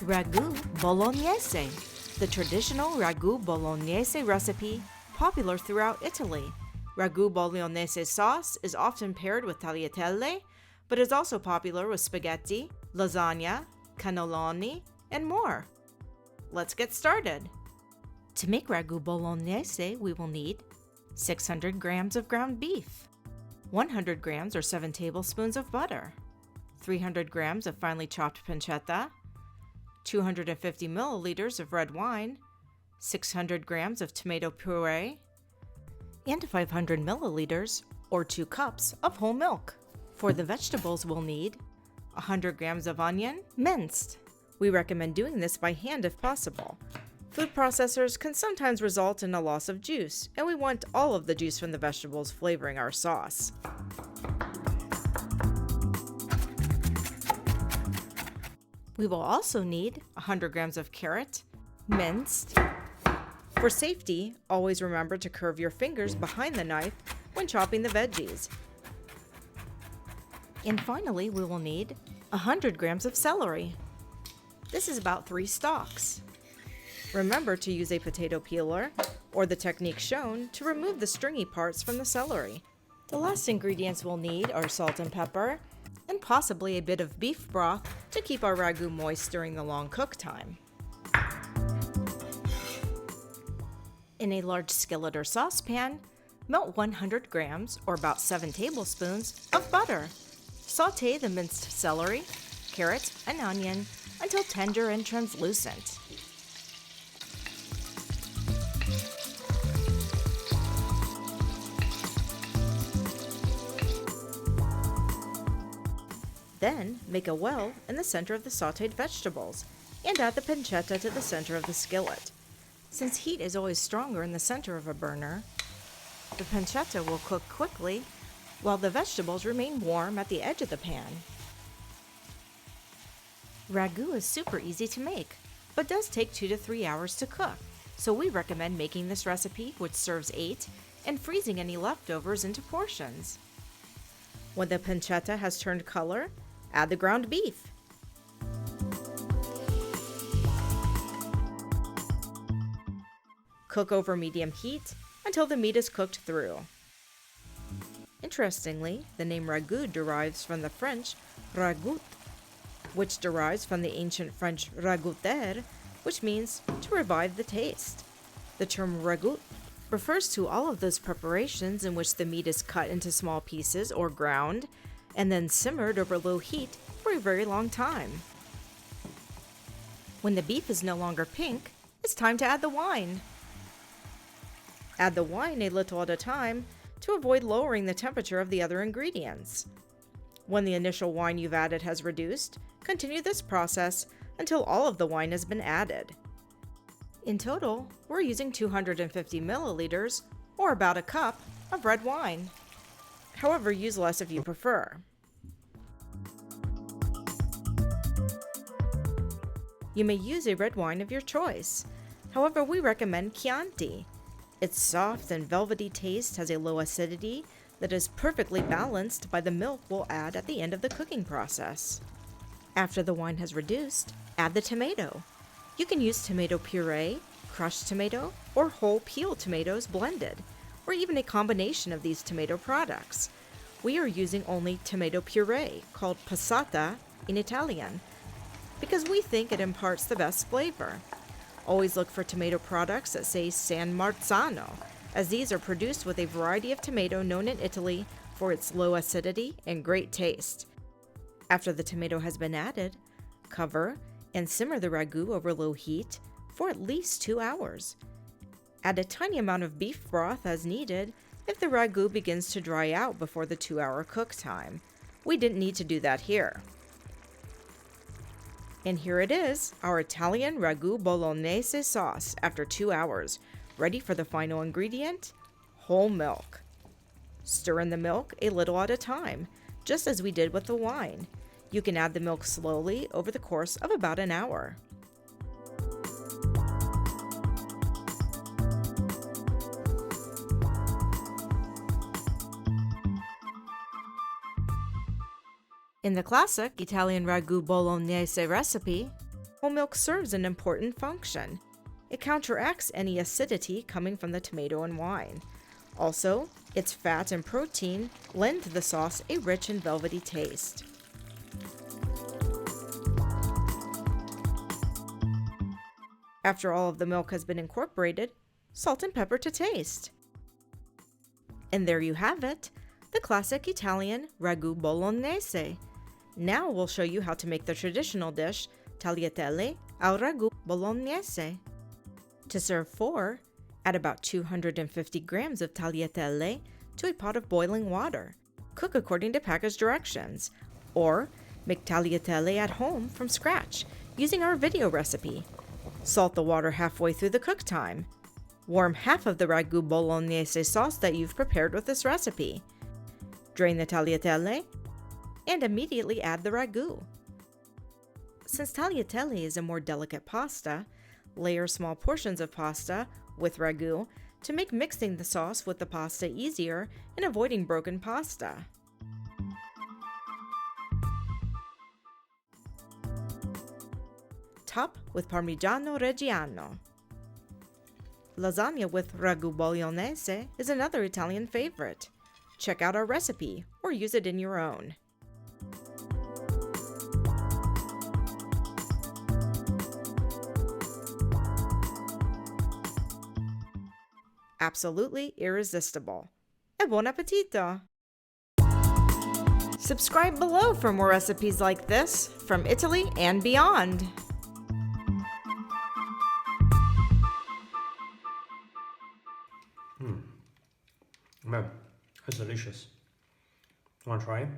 Ragu Bolognese, the traditional Ragu Bolognese recipe popular throughout Italy. Ragu Bolognese sauce is often paired with tagliatelle, but is also popular with spaghetti, lasagna, cannelloni, and more. Let's get started. To make Ragu Bolognese, we will need 600 grams of ground beef, 100 grams or 7 tablespoons of butter, 300 grams of finely chopped pancetta, 250 milliliters of red wine, 600 grams of tomato puree, and 500 milliliters or 2 cups of whole milk. For the vegetables, we'll need 100 grams of onion, minced. We recommend doing this by hand if possible. Food processors can sometimes result in a loss of juice, and we want all of the juice from the vegetables flavoring our sauce. We will also need 100 grams of carrot, minced. For safety, always remember to curve your fingers behind the knife when chopping the veggies. And finally, we will need 100 grams of celery. This is about 3 stalks. Remember to use a potato peeler or the technique shown to remove the stringy parts from the celery. The last ingredients we'll need are salt and pepper, and possibly a bit of beef broth to keep our ragu moist during the long cook time. In a large skillet or saucepan, melt 100 grams, or about 7 tablespoons, of butter. Sauté the minced celery, carrot, and onion until tender and translucent. Then, make a well in the center of the sautéed vegetables and add the pancetta to the center of the skillet. Since heat is always stronger in the center of a burner, the pancetta will cook quickly while the vegetables remain warm at the edge of the pan. Ragu is super easy to make, but does take 2 to 3 hours to cook, so we recommend making this recipe, which serves 8, and freezing any leftovers into portions. When the pancetta has turned color, add the ground beef. Cook over medium heat until the meat is cooked through. Interestingly, the name ragu derives from the French ragout, which derives from the ancient French ragouter, which means to revive the taste. The term ragout refers to all of those preparations in which the meat is cut into small pieces or ground, and then simmered over low heat for a very long time. When the beef is no longer pink, it's time to add the wine. Add the wine a little at a time to avoid lowering the temperature of the other ingredients. When the initial wine you've added has reduced, continue this process until all of the wine has been added. In total, we're using 250 milliliters, or about a cup, of red wine. However, use less if you prefer. You may use a red wine of your choice. However, we recommend Chianti. Its soft and velvety taste has a low acidity that is perfectly balanced by the milk we'll add at the end of the cooking process. After the wine has reduced, add the tomato. You can use tomato puree, crushed tomato, or whole peeled tomatoes blended, or even a combination of these tomato products. We are using only tomato puree, called passata in Italian, because we think it imparts the best flavor. Always look for tomato products that say San Marzano, as these are produced with a variety of tomato known in Italy for its low acidity and great taste. After the tomato has been added, cover and simmer the ragu over low heat for at least 2 hours. Add a tiny amount of beef broth as needed if the ragu begins to dry out before the 2-hour cook time. We didn't need to do that here. And here it is, our Italian Ragu Bolognese sauce after 2 hours, ready for the final ingredient, whole milk. Stir in the milk a little at a time, just as we did with the wine. You can add the milk slowly over the course of about an hour. In the classic Italian Ragu Bolognese recipe, Whole milk serves an important function. It counteracts any acidity coming from the tomato and wine. Also, its fat and protein lend to the sauce a rich and velvety taste. After all of the milk has been incorporated, salt and pepper to taste. And there you have it, the classic Italian Ragu Bolognese. Now we'll show you how to make the traditional dish, Tagliatelle Ragu Bolognese. To serve 4, add about 250 grams of tagliatelle to a pot of boiling water. Cook according to package directions, or make tagliatelle at home from scratch using our video recipe. Salt the water halfway through the cook time. Warm half of the Ragu Bolognese sauce that you've prepared with this recipe. Drain the tagliatelle and immediately add the ragu. Since tagliatelle is a more delicate pasta, layer small portions of pasta with ragu to make mixing the sauce with the pasta easier and avoiding broken pasta. Top with Parmigiano Reggiano. Lasagna with Ragu Bolognese is another Italian favorite. Check out our recipe or use it in your own. Absolutely irresistible. E buon appetito! Subscribe below for more recipes like this from Italy and beyond. Man, that's delicious. Want to try it?